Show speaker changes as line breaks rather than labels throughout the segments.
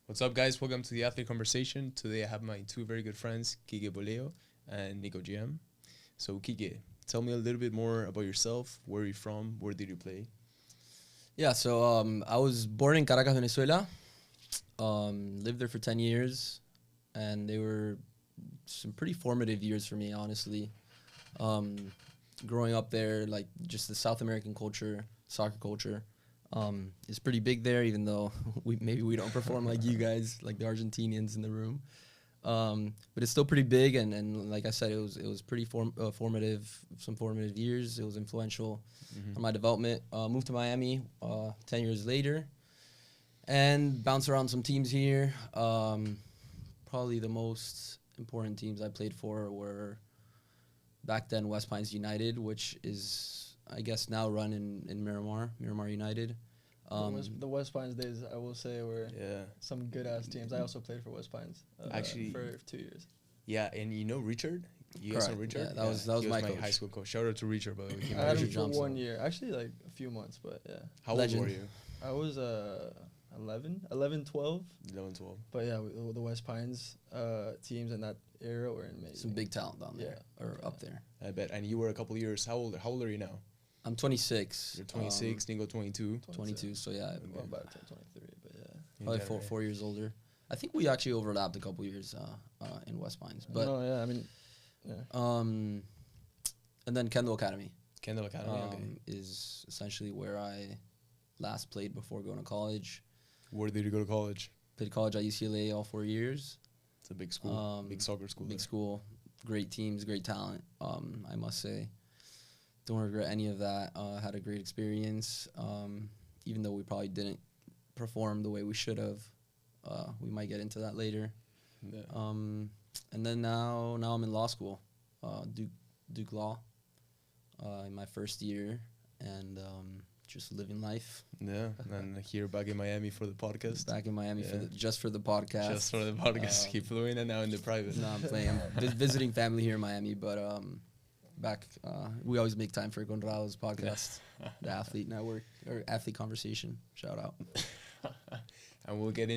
What's up, guys? Welcome to the Athlete Conversation. Today I have my two very good friends, Kike Poleo and Nico GM. So, Kike, tell me a little bit more about yourself. Where are you from? Where did you play?
Yeah, so I was born in Caracas, Venezuela. Lived there for 10 years, and they were some pretty formative years for me, honestly. Growing up there, like just the South American culture, soccer culture, is pretty big there, even though we don't perform like you guys, like the Argentinians in the room. But it's still pretty big, and like I said, it was pretty formative, some formative years. It was influential on my development. Moved to Miami 10 years later, and bounced around some teams here. Probably the most important teams I played for were back then West Pines United, which is I guess now run in Miramar United.
The West Pines days, I will say, were some good-ass teams. I also played for West Pines
Actually,
for 2 years.
Yeah, and you know Richard? You guys know
Correct.
Richard?
Yeah, that was
he
my
was my
coach.
high school coach. Shout out to Richard, by the way. He
I had him
Richard
for
Johnson.
1 year. Actually, like a few months, but yeah.
How old
Legend.
were you?
I was 11, 12.
11, 12.
But yeah, the West Pines teams in that era were amazing.
Some big talent down there, or up there.
I bet. And you were a couple of years. How old are you now?
I'm 26.
You're 26, Nico 22.
22, so yeah,
Going back to 23, but yeah.
probably four years older. I think we actually overlapped a couple years in West Pines, but
No, yeah, I mean,
and then Kendall Academy
Kendall Academy, okay.
is essentially where I last played before going to college.
Where did you go to college?
Played college at UCLA all 4 years.
It's a big school, big soccer school.
Big school, great teams, great talent. I must say, don't regret any of that. Had a great experience, even though we probably didn't perform the way we should have. We might get into that later.
Yeah.
And then now I'm in law school, Duke Law, in my first year, and just living life.
Yeah, and here back in Miami for the podcast.
Back in Miami just for the podcast.
Just for the podcast. He flew in and now in the private.
No, I'm playing. I'm visiting family here in Miami, but back. We always make time for Conrado's podcast, the Athlete Network or Athlete Conversation. Shout out.
And we'll get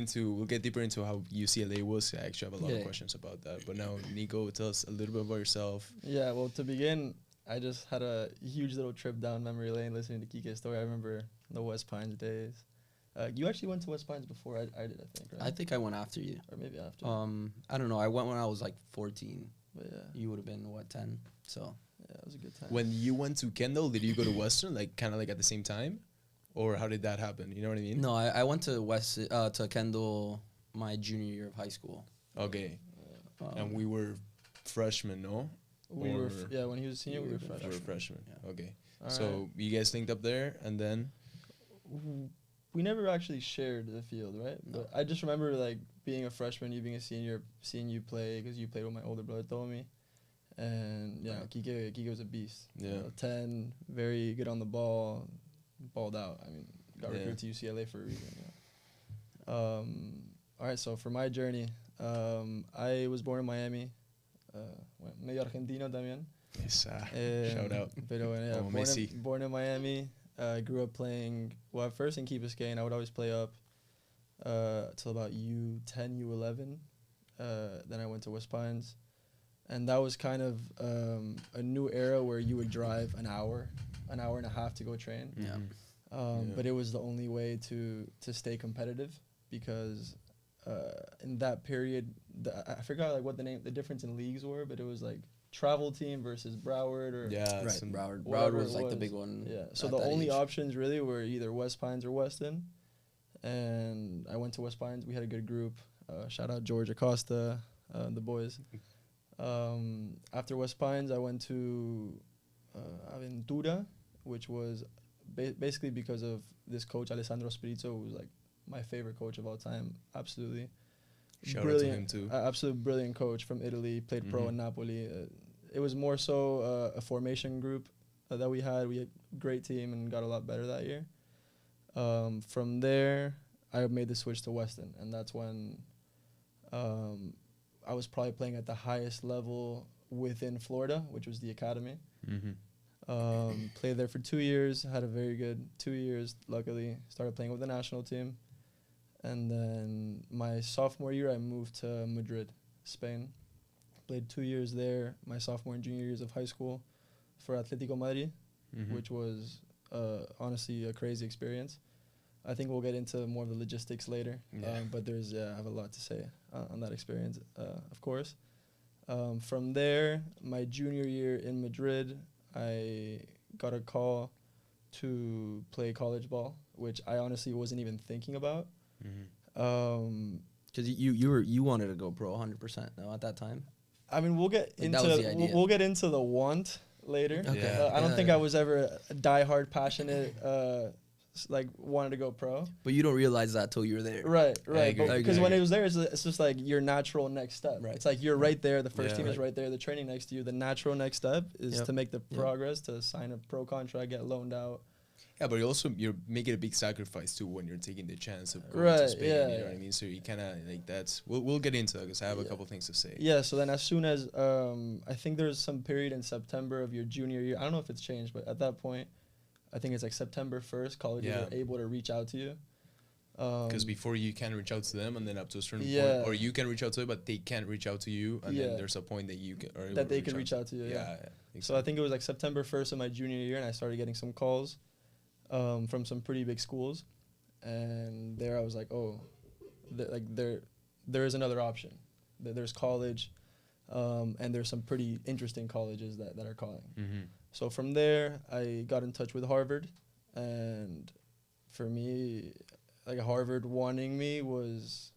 deeper into how UCLA was. I actually have a lot of questions about that. But now, Nico, tell us a little bit about yourself.
Yeah, well, to begin, I just had a huge little trip down memory lane listening to Kike's story. I remember the West Pines days. You actually went to West Pines before I did, I think, right?
I think I went after you.
Or maybe after.
I don't know. I went when I was like 14.
But yeah.
You would have been, 10? So.
Yeah, it was a good time.
When you went to Kendall, did you go to Western, like kind of like at the same time? Or how did that happen? You know what I mean?
No, I went to to Kendall my junior year of high school.
Okay. And we were freshmen, no?
We were, when he was a senior, we were freshmen.
We were freshmen. Yeah. Okay.
All
so
right.
you guys linked up there, and then?
We never actually shared the field, right?
No.
But I just remember, like, being a freshman, you being a senior, seeing you play, because you played with my older brother, Tommy. And, yeah, Kike was a beast.
Yeah.
10, very good on the ball, balled out. I mean, got recruited to UCLA for a reason. Yeah. All right, so for my journey, I was born in Miami. Medio argentino también.
Yes, shout out.
Pero yeah, born in Miami. Grew up playing, well, at first in Key Biscayne, I would always play up till about U10, U11. Then I went to West Pines. And that was kind of a new era where you would drive an hour and a half to go train.
Yeah.
But it was the only way to stay competitive because in that period, I forgot like what the difference in leagues were, but it was like travel team versus Broward or
right. Broward was like the big one.
Yeah. So the only options really were either West Pines or Weston. And I went to West Pines. We had a good group. Shout out George Acosta, the boys. After West Pines, I went to Aventura, which was basically because of this coach, Alessandro Spirito, who was like my favorite coach of all time. Absolutely.
Shout out to him too.
Absolute brilliant coach from Italy, played pro in Napoli. It was more so a formation group that we had. We had a great team and got a lot better that year. From there, I made the switch to Weston, and that's when I was probably playing at the highest level within Florida, which was the academy. Played there for 2 years, had a very good 2 years, luckily. Started playing with the national team. And then my sophomore year, I moved to Madrid, Spain. Played 2 years there, my sophomore and junior years of high school, for Atletico de Madrid, which was honestly a crazy experience. I think we'll get into more of the logistics later, but I have a lot to say on that experience, of course. From there, my junior year in Madrid, I got a call to play college ball, which I honestly wasn't even thinking about.
Because you wanted to go pro 100%. No, at that time.
I mean, we'll get into the want later.
Okay.
Yeah.
I don't think I was ever a diehard passionate, like wanted to go pro.
But you don't realize that till you're there.
Right.
agree.
Because when it was there, it's just like your natural next step.
Right.
It's like you're right there. The first team is
Right.
right there. The training next to you. The natural next step is to make the progress, to sign a pro contract, get loaned out.
Yeah, but you're making a big sacrifice too when you're taking the chance of going
Right,
to Spain.
yeah.
You know what I mean? So you kind of like that's. We'll get into that because I have a couple things to say.
Yeah. So then, as soon as I think there's some period in September of your junior year. I don't know if it's changed, but at that point, I think it's like September 1st. Colleges are able to reach out to you.
Because before you can reach out to them, and then up to a certain
Yeah.
point, or you can reach out to them, but they can't reach out to you, and then there's a point that you are able
that
to
they can reach out to you.
Yeah.
So I think it was like September 1st of my junior year, and I started getting some calls from some pretty big schools, and there I was like, oh, there is another option. There's college, and there's some pretty interesting colleges that are calling. So from there, I got in touch with Harvard, and for me, like Harvard wanting me was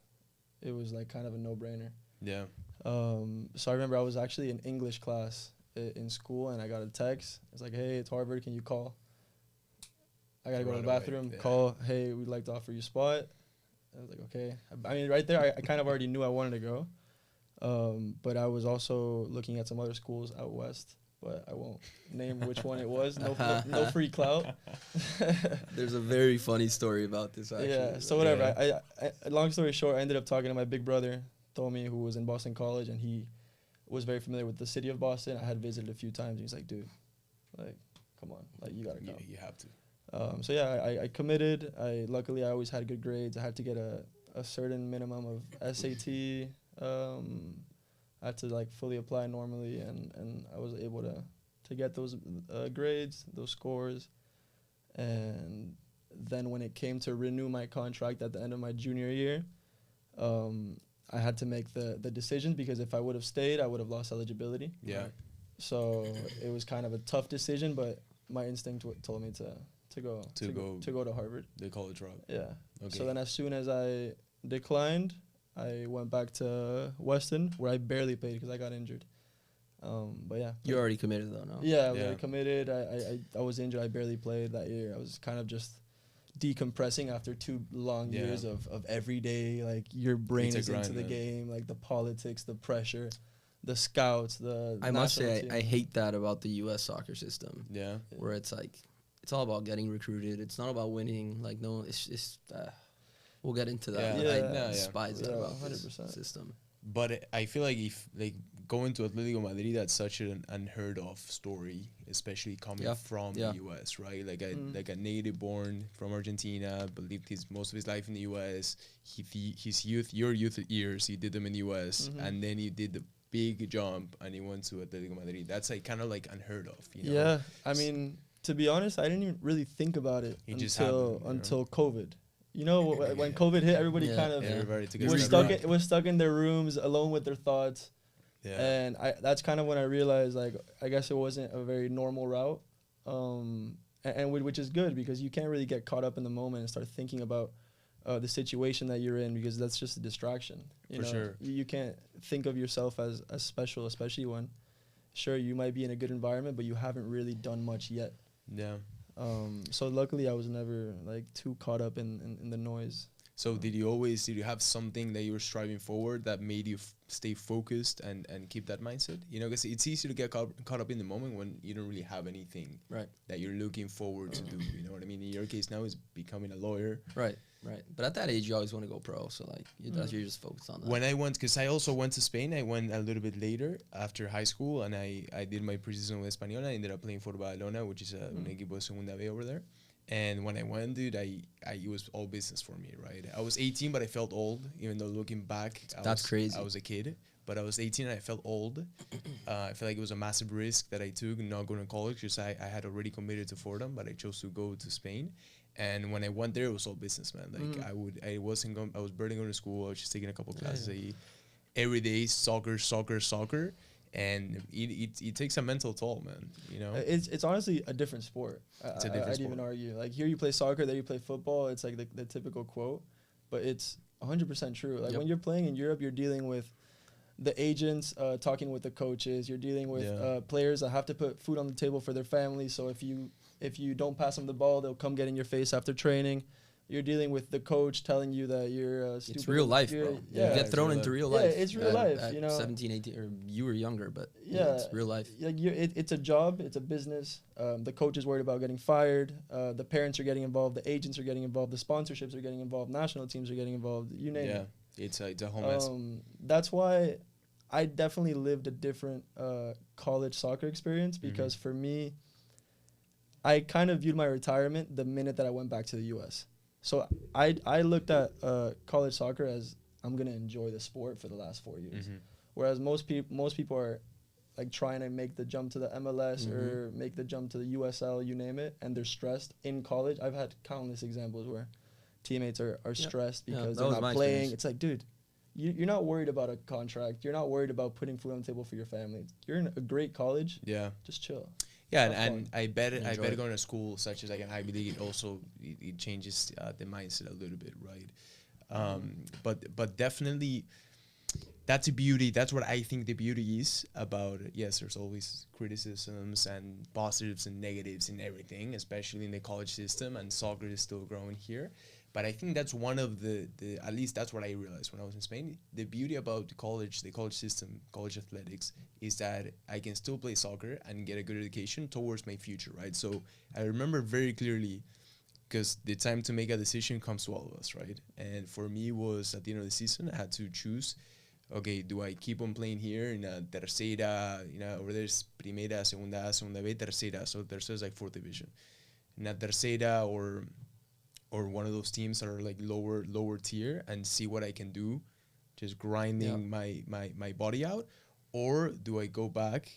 like kind of a no-brainer.
Yeah.
So I remember I was actually in English class in school, and I got a text. It's like, hey, it's Harvard. Can you call? I got to go to the bathroom. Call. Hey, we'd like to offer you a spot. I was like, okay. I mean, right there, I kind of already knew I wanted to go. But I was also looking at some other schools out west, but I won't name which one it was. No free clout.
There's a very funny story about this, actually.
Yeah, so whatever. I long story short, I ended up talking to my big brother, Tommy, who was in Boston College, and he was very familiar with the city of Boston. I had visited a few times. He's like, dude, like, come on, like, you got to go.
You have to.
So yeah, I committed. Luckily I always had good grades. I had to get a certain minimum of SAT. I had to like fully apply normally, and I was able to get those grades, those scores. And then when it came to renew my contract at the end of my junior year, I had to make the decision, because if I would have stayed, I would have lost eligibility.
Yeah.
So it was kind of a tough decision, but my instinct told me to go to Harvard.
The college route.
Yeah.
Okay.
So then as soon as I declined, I went back to Weston, where I barely played because I got injured. But yeah.
You already committed though, no?
Yeah, I was already committed. I was injured. I barely played that year. I was kind of just decompressing after 2 long years of every day, like your brain is into the game, like the politics, the pressure, the scouts,
I must say, I hate that about the U.S. soccer system.
Yeah.
Where it's like, it's all about getting recruited. It's not about winning. Like, no, it's we'll get into that. I despise that about 100%. This system.
But I feel like if like going to Atletico de Madrid, that's such an unheard of story, especially coming from the U.S., right? Like a native born from Argentina, but lived most of his life in the U.S. Your youth years, he did them in the U.S., and then he did the big jump and he went to Atletico de Madrid. That's like kind of like unheard of, you know?
Yeah, I mean, to be honest, I didn't even really think about it until COVID. You know, when COVID hit, everybody kind of was stuck in their rooms alone with their thoughts. Yeah. And that's kind of when I realized, like, I guess it wasn't a very normal route, and which is good, because you can't really get caught up in the moment and start thinking about the situation that you're in, because that's just a distraction. You know?
Sure.
You can't think of yourself as special, especially when, sure, you might be in a good environment, but you haven't really done much yet.
Yeah.
So luckily I was never like too caught up in the noise.
So did you have something that you were striving forward that made you stay focused and keep that mindset? You know, because it's easy to get caught up in the moment when you don't really have anything that you're looking forward to do. You know what I mean? In your case now is becoming a lawyer.
Right. But at that age, you always want to go pro. So like, you're just focused on that.
When I went, because I also went to Spain, I went a little bit later after high school, and I did my preseason with Español. I ended up playing for Badalona, which is un equipo de segunda B over there. And when I went, dude, it was all business for me, right? I was 18, but I felt old, even though looking back,
crazy.
I was a kid, but I was 18 and I felt old. I felt like it was a massive risk that I took not going to college because I had already committed to Fordham, but I chose to go to Spain. And when I went there, it was all business, man. Like I was barely going to school. I was just taking a couple classes every day, soccer. And it takes a mental toll, man. You know,
it's honestly a different sport.
It's a different
I'd
sport.
even argue. Like here you play soccer, there you play football. It's like the typical quote, but it's 100% true. Like when you're playing in Europe, you're dealing with the agents, talking with the coaches. You're dealing with players that have to put food on the table for their family. So if you don't pass them the ball, they'll come get in your face after training. You're dealing with the coach telling you that you're stupid.
It's real life, bro.
Yeah,
you get thrown into real life.
Yeah, it's real life.
At
you know,
17, 18, or you were younger, but it's real life.
Like it's a job, it's a business. The coach is worried about getting fired. The parents are getting involved. The agents are getting involved. The sponsorships are getting involved. National teams are getting involved. You name it.
It's a whole mess.
That's why I definitely lived a different college soccer experience because for me, I kind of viewed my retirement the minute that I went back to the U.S. So I looked at college soccer as I'm gonna enjoy the sport for the last 4 years, whereas most people are like trying to make the jump to the MLS or make the jump to the USL, you name it, and they're stressed in college. I've had countless examples where teammates are stressed because they're not playing. It's like, dude, you're not worried about a contract. You're not worried about putting food on the table for your family. You're in a great college.
Yeah,
just chill.
Yeah, and I bet going to school such as like an Ivy League, it changes the mindset a little bit, right? But definitely, that's a beauty. That's what I think the beauty is about it. Yes, there's always criticisms and positives and negatives in everything, especially in the college system, and soccer is still growing here. But I think that's one of the at least that's what I realized when I was in Spain. The beauty about the college system, college athletics, is that I can still play soccer and get a good education towards my future, right? So I remember very clearly, because the time to make a decision comes to all of us, right? And for me was at the end of the season, I had to choose, okay, do I keep on playing here in a tercera, over there's primera, segunda B, tercera. So tercera is like fourth division. In a tercera or one of those teams that are like lower tier and see what I can do, just grinding my body out, or do I go back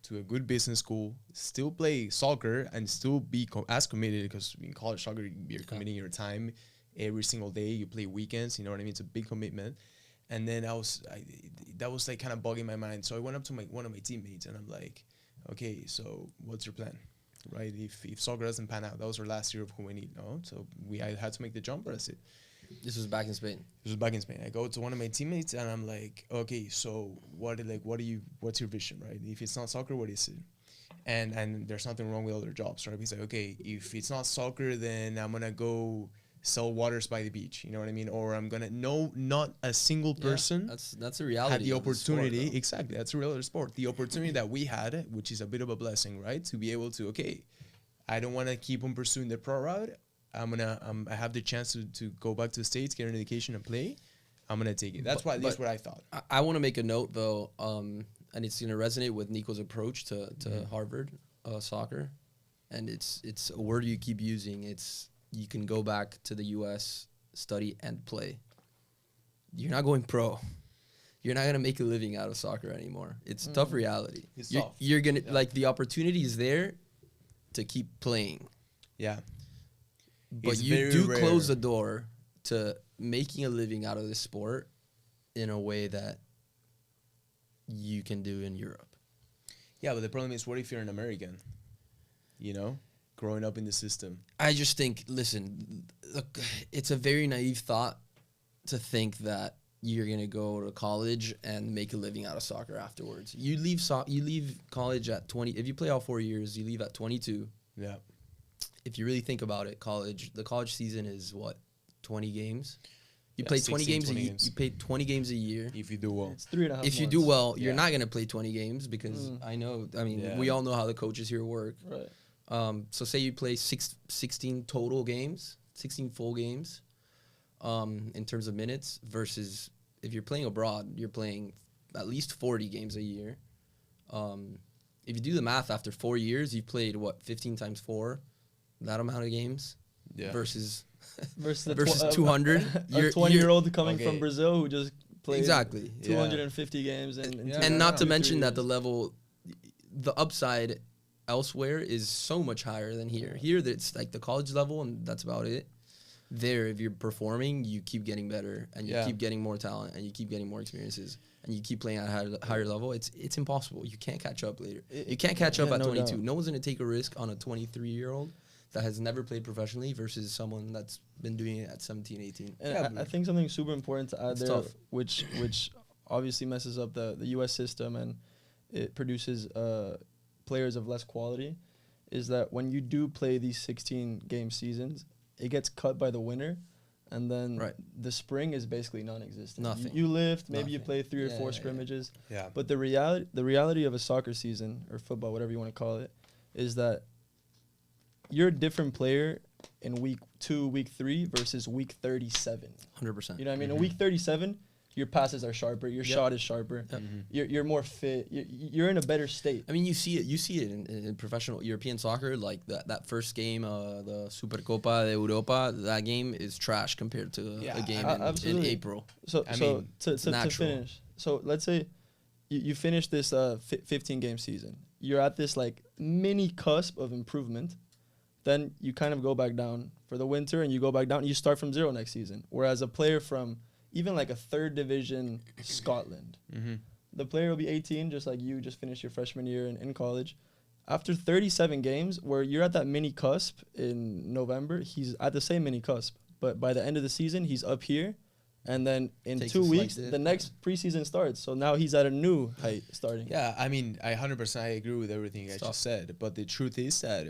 to a good business school, still play soccer and still be as committed, because in college soccer you're committing your time every single day, you play weekends, you know what I mean? It's a big commitment. And then that was like kind of bugging my mind. So I went up to one of my teammates and I'm like, okay, so what's your plan? Right, if soccer doesn't pan out, that was our last year of who we need. No, so I had to make the jump. That's it.
This was back in Spain.
I go to one of my teammates and I'm like, okay, so what's your vision, right? If it's not soccer, what is it? And there's nothing wrong with other jobs, right? He's like, okay, if it's not soccer, then I'm gonna go sell waters by the beach, you know what I mean? Or I'm gonna not a single person.
That's a reality.
Had the opportunity,
sport,
exactly. That's a real sport. The opportunity that we had, which is a bit of a blessing, right? To be able to, okay, I don't want to keep on pursuing the pro route. I have the chance to go back to the States, get an education, and play. I'm gonna take it. That's at least what I thought.
I want to make a note though, and it's gonna resonate with Nico's approach to Harvard soccer, and it's a word you keep using. It's you can go back to the U.S., study, and play. You're not going pro. You're not going to make a living out of soccer anymore. It's a tough reality. You're going to, like, the opportunity is there to keep playing.
Yeah.
But it's you do rare. Close the door to making a living out of this sport in a way that you can do in Europe.
Yeah, but the problem is, what if you're an American? You know? Growing up in the system.
I just think, listen, look, it's a very naive thought to think that you're going to go to college and make a living out of soccer afterwards. You leave college at 20. If you play all 4 years, you leave at 22.
Yeah.
If you really think about it, the college season is what, 20 games? You play 20 games. You play 20 games a year.
If you do well.
It's 3.5 months.
If you do well, you're not going to play 20 games because we all know how the coaches here work.
Right.
So say you play 16 total games, 16 full games, in terms of minutes, versus if you're playing abroad, you're playing at least 40 games a year. If you do the math, after 4 years, you've played, 15 times 4? that amount of games versus
the
200.
A 20-year-old coming from Brazil who just played 250 games
and not to mention that the level, the upside elsewhere is so much higher than here. Here, it's like the college level, and that's about it. There, if you're performing, you keep getting better, and you keep getting more talent, and you keep getting more experiences, and you keep playing at a higher level. It's impossible. You can't catch up later. You can't catch up at 22. Doubt. No one's going to take a risk on a 23-year-old that has never played professionally versus someone that's been doing it at 17, 18.
And I think something super important to add there, which obviously messes up the U.S. system and it produces players of less quality, is that when you do play these 16-game seasons, it gets cut by the winner, and then the spring is basically non-existent.
Nothing.
You lift, maybe you play 3 or 4 scrimmages. Yeah. But the reality of a soccer season, or football, whatever you want to call it, is that you're a different player in week 2, week 3 versus week 37.
100%.
You know what I mean? In week 37, your passes are sharper, your shot is sharper, you're more fit, you're in a better state.
I mean, you see it in professional European soccer, like that first game, the Supercopa de Europa, that game is trash compared to a game in April.
So to finish, so let's say you finish this 15-game season, you're at this like mini cusp of improvement, then you kind of go back down for the winter and you go back down and you start from zero next season. Whereas a player from even like a 3rd division Scotland, the player will be 18, just like you just finished your freshman year in college. After 37 games, where you're at that mini cusp in November, he's at the same mini cusp. But by the end of the season, he's up here. And then in 2 weeks, the next preseason starts. So now he's at a new height starting.
Yeah, I mean, I 100% agree with everything I just said. But the truth is that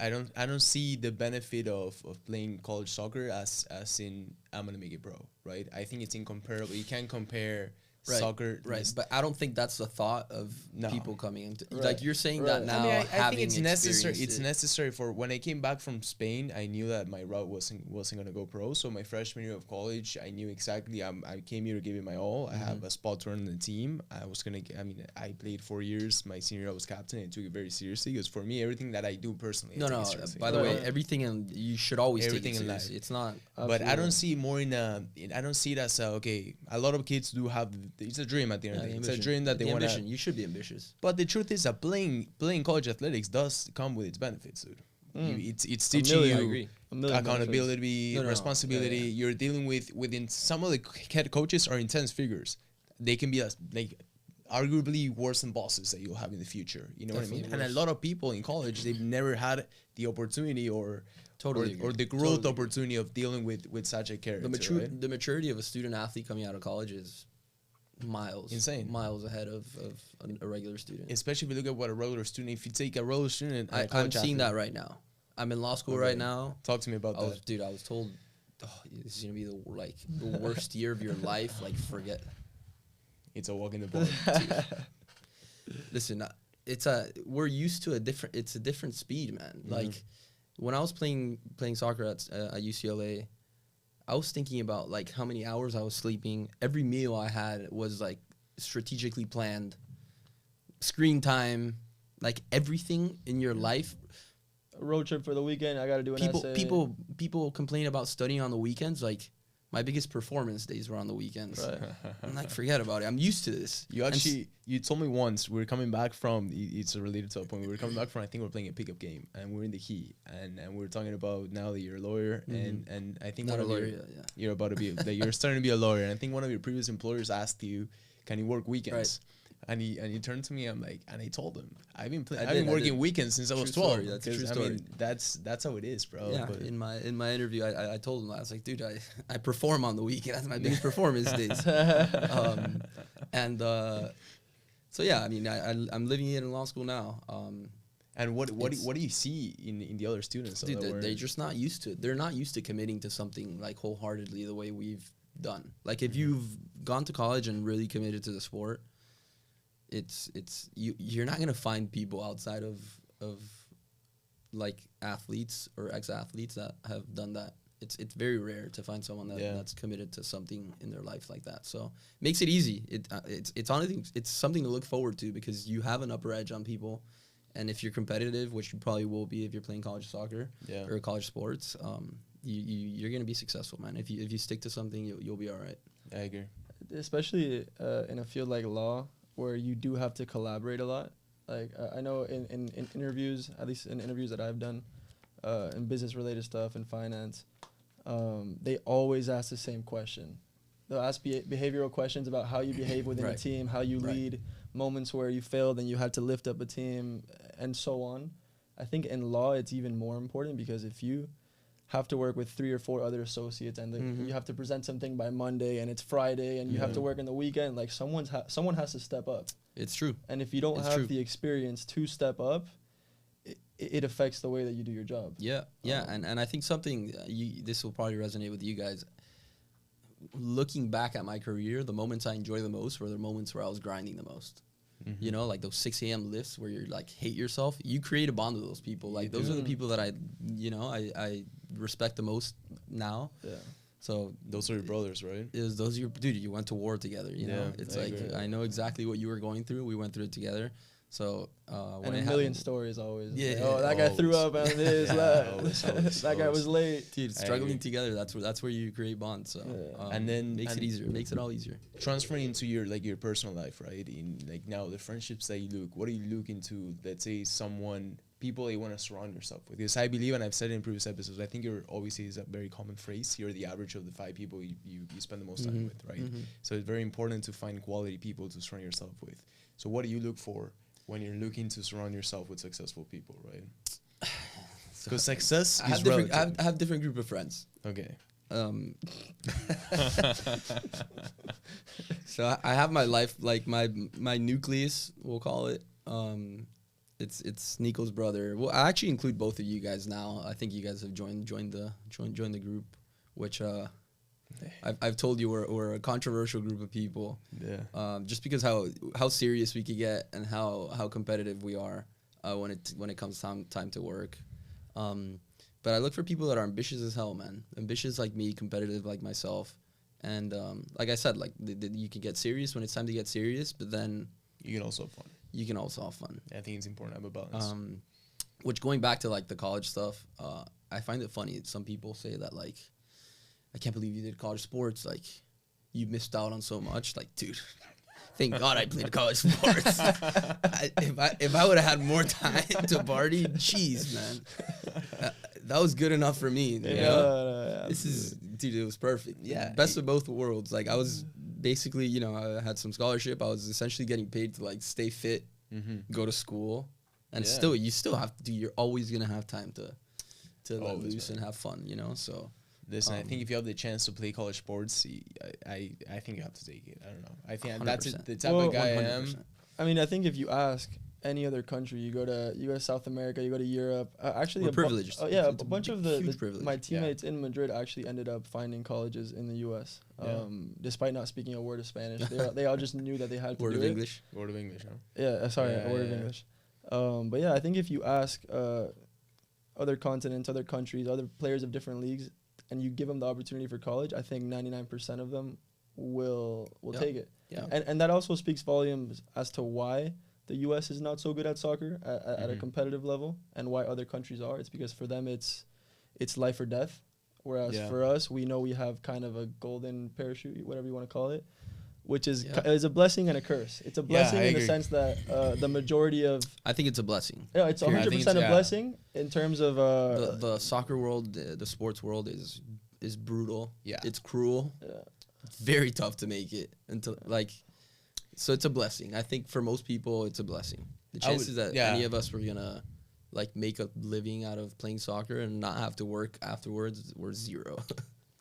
I don't see the benefit of playing college soccer as in I'm gonna make it pro, right? I think it's incomparable. You can't compare soccer,
right? But I don't think that's the thought of people coming into like you're saying that now.
I mean, I think it's necessary. It's necessary for when I came back from Spain. I knew that my route wasn't gonna go pro. So my freshman year of college, I knew exactly. I came here to give it my all. I have a spot to run the team. I played 4 years. My senior year I was captain. And I took it very seriously because for me, everything that I do personally.
By the way, everything you should always
everything
take it
in life.
It's not.
But I don't see more I don't see it as okay. A lot of kids do have. It's a dream at the end of the day. It's a dream that they want to.
You should be ambitious.
But the truth is that playing college athletics does come with its benefits, dude. It's teaching you accountability, responsibility. You're dealing within some of the head coaches are intense figures. They can be arguably worse than bosses that you'll have in the future. You know Definitely what I mean? Worse. And a lot of people in college, they've never had the opportunity or the growth opportunity of dealing with such a character.
The maturity of a student athlete coming out of college is miles ahead of a regular student. Especially if you look at what a regular student. If you take a regular student, I'm seeing that right now. I'm in law school right now.
Talk to me about that,
dude. I was told, this is gonna be the worst year of your life. Like, forget.
It's a walk in the park.
Listen, we're used to it's a different speed, man. Like when I was playing soccer at UCLA, I was thinking about like how many hours I was sleeping. Every meal I had was like strategically planned. Screen time, like everything in your life.
A road trip for the weekend. I got to do an essay.
People complain about studying on the weekends. Like my biggest performance days were on the weekends. Right. I'm like, forget about it. I'm used to this.
You told me once we were coming back from. It's related to a point. We were coming back from. I think we were playing a pickup game, and we're in the heat, and we were talking about now that you're a lawyer, and I think you're about to be. You're starting to be a lawyer, and I think one of your previous employers asked you, "Can you work weekends?" Right. And he turned to me. I'm like, and I told him, I've been working weekends since I was 12.
That's a true story.
I mean, that's how it is, bro.
Yeah. But in my interview, I told him, I was like, dude, I perform on the weekend. That's my biggest performance days. So yeah, I mean, I'm living it in law school now.
And what do you see in the other students?
Dude, they're just not used to it. They're not used to committing to something like wholeheartedly the way we've done. Like if you've gone to college and really committed to the sport, you're not gonna find people outside of like athletes or ex-athletes that have done that. It's very rare to find someone that's committed to something in their life like that. So makes it easy. It's honestly it's something to look forward to because you have an upper edge on people, and if you're competitive, which you probably will be if you're playing college soccer or college sports, you're gonna be successul, man. If you stick to something, you'll be all right.
I agree.
Especially in a field like law, where you do have to collaborate a lot. Like I know in interviews, at least in interviews that I've done, in business related stuff and finance, they always ask the same question. They'll ask behavioral questions about how you behave within a team, how you lead, moments where you failed and you had to lift up a team, and so on. I think in law it's even more important, because if you have to work with 3 or 4 other associates and you have to present something by Monday and it's Friday and you have to work in the weekend, like someone has to step up.
It's true.
And if you don't have the experience to step up, it affects the way that you do your job.
Yeah, and I think something, this will probably resonate with you guys. Looking back at my career, the moments I enjoy the most were the moments where I was grinding the most. You know, like those 6 a.m. lifts where you're like, hate yourself. You create a bond with those people. Like those are the people that I respect the most now. Yeah. So
those are your brothers, right?
Those are your dude. You went to war together. You know, it's I know exactly what you were going through. We went through it together. So
when and a million stories always. Yeah. Like, oh, that guy threw up on this. That guy was late.
Dude, struggling together. That's where you create bonds. So
and then
makes it easier. Makes it all easier.
Transferring into your personal life, right? In like now the friendships that you look. What do you look into? Let's say people you want to surround yourself with. Because I believe, and I've said it in previous episodes, I think obviously is a very common phrase. You're the average of the 5 people you spend the most time with, right? So it's very important to find quality people to surround yourself with. So what do you look for when you're looking to surround yourself with successful people, right? Because success is relative.
I have different group of friends.
Okay.
So I have my life, like my nucleus, we'll call it. It's Nico's brother. Well, I actually include both of you guys now. I think you guys have joined the group, which I've told you we're a controversial group of people. Yeah. Just because how serious we could get and how competitive we are when it comes time to work. But I look for people that are ambitious as hell, man. Ambitious like me, competitive like myself, and like I said, like you can get serious when it's time to get serious, but then
you can also have fun.
I
think it's important to have a balance.
Which, going back to like the college stuff, I find it funny. Some people say that like, I can't believe you did college sports. Like, you missed out on so much. Like, dude, thank God I played college sports. If I would have had more time to party, jeez, man, that was good enough for me. Dude, it was perfect. Yeah, best of both worlds. Like, I was basically, I had some scholarship. I was essentially getting paid to like stay fit, go to school, and you still have to. You're always gonna have time to let loose and have fun. So.
Listen, I think if you have the chance to play college sports, I think you have to take it. I don't know. I think that's the type of guy 100%. I am.
I mean, I think if you ask any other country, you go to South America, you go to Europe. Actually,
we're privileged.
A bunch of my teammates in Madrid actually ended up finding colleges in the U.S. Despite not speaking a word of Spanish. They all just knew that they had to
word
do
of
it.
English.
Word of English, huh?
Yeah, sorry, a word of English. But yeah, I think if you ask other continents, other countries, other players of different leagues, and you give them the opportunity for college, I think 99% of them will take it. Yeah. And that also speaks volumes as to why the U.S. is not so good at soccer at a competitive level, and why other countries are. It's because for them it's life or death, whereas for us, we know we have kind of a golden parachute, whatever you want to call it, which is a blessing and a curse. It's a blessing in the sense that the majority of...
I think it's a blessing.
Yeah, it's 100% a blessing in terms of...
the soccer world, the sports world is brutal. Yeah. It's cruel. Yeah. It's very tough to make it until so it's a blessing. I think for most people, it's a blessing. The chances that any of us were gonna make a living out of playing soccer and not have to work afterwards were zero.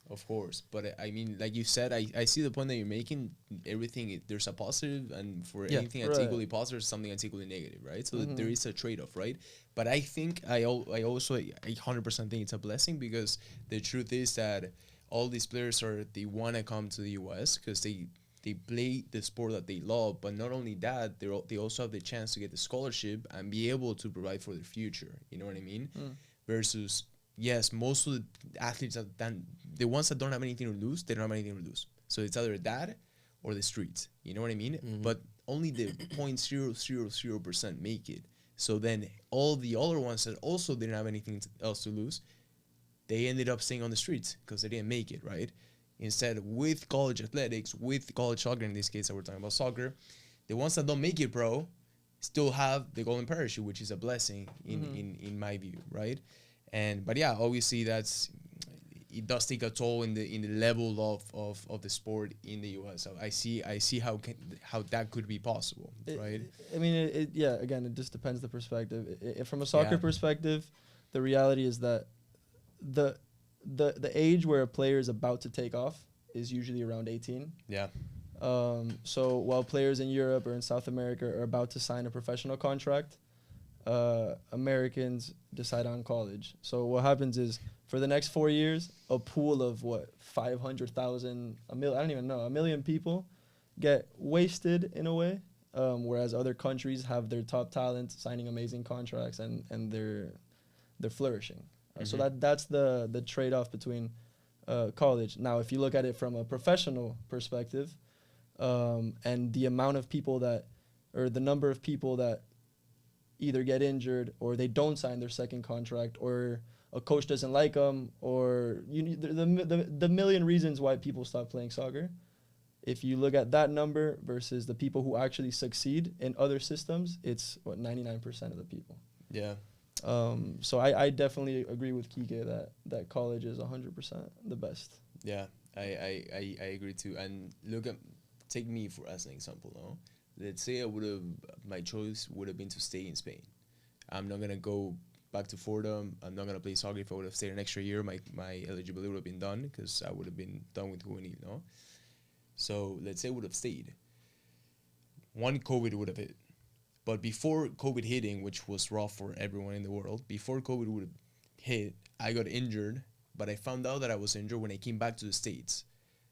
Of course, but I mean, like you said, I see the point that you're making. Everything, there's a positive, and for anything that's equally positive, something that's equally negative, right? So there is a trade-off, right? But I think I also 100% think it's a blessing, because the truth is that all these players they want to come to the U.S. because they play the sport that they love, but not only that, they also have the chance to get the scholarship and be able to provide for their future. You know what I mean? Versus, yes, most of the athletes the ones that don't have anything to lose, they don't have anything to lose. So it's either that or the streets. You know what I mean? But only the 0.000% make it. So then all the other ones that also didn't have anything else to lose, they ended up staying on the streets because they didn't make it, right? Instead, with college athletics, with college soccer, in this case that we're talking about soccer, the ones that don't make it pro still have the golden parachute, which is a blessing in my view, right? But yeah, obviously it does take a toll in the level of the sport in the US. So I see how that could be possible, right?
I mean, again, it just depends the perspective. From a soccer perspective, the reality is that the age where a player is about to take off is usually around 18.
Yeah.
So while players in Europe or in South America are about to sign a professional contract, Americans decide on college. So what happens is, for the next 4 years, a pool of 500,000, a million people get wasted in a way, whereas other countries have their top talents signing amazing contracts and they're flourishing. So that's the trade-off between college. Now, if you look at it from a professional perspective, and the amount of people or the number of people that either get injured or they don't sign their second contract, or a coach doesn't like them, or the million reasons why people stop playing soccer. If you look at that number versus the people who actually succeed in other systems, it's 99% of the people.
Yeah.
So I definitely agree with Kike that college is 100% the best.
Yeah, I agree too. And take me as an example now. Let's say my choice would have been to stay in Spain. I'm not gonna go back to Fordham. I'm not gonna play soccer. If I would have stayed an extra year, my eligibility would have been done because I would have been done with juvenil, no? So let's say I would have stayed. COVID would have hit. But before COVID hitting, which was rough for everyone in the world, before COVID would have hit, I got injured, but I found out that I was injured when I came back to the States.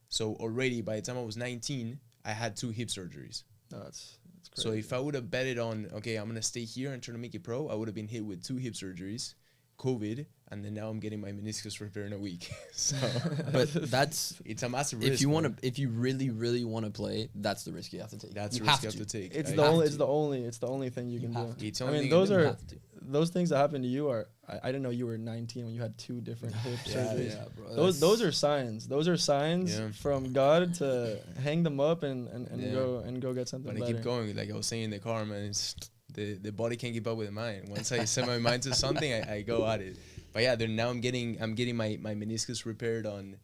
So already by the time I was 19, I had 2 hip surgeries.
No, that's crazy.
So if I would have betted on, okay, I'm going to stay here and try to make it pro, I would have been hit with 2 hip surgeries, COVID, and then now I'm getting my meniscus repaired in a week. So,
but it's
a massive risk.
If you really, really want to play, that's the risk you have to take.
That's the risk you have to take.
It's the only thing you can do. I mean, those things that happen to you are. I didn't know you were 19 when you had 2 different hip surgeries. Yeah, bro. Those are signs. Those are signs from God to hang them up and go get something better.
But I keep going. Like I was saying in the car, man. The body can't keep up with the mind. Once I set my mind to something, I go at it. But yeah, now I'm getting my meniscus repaired on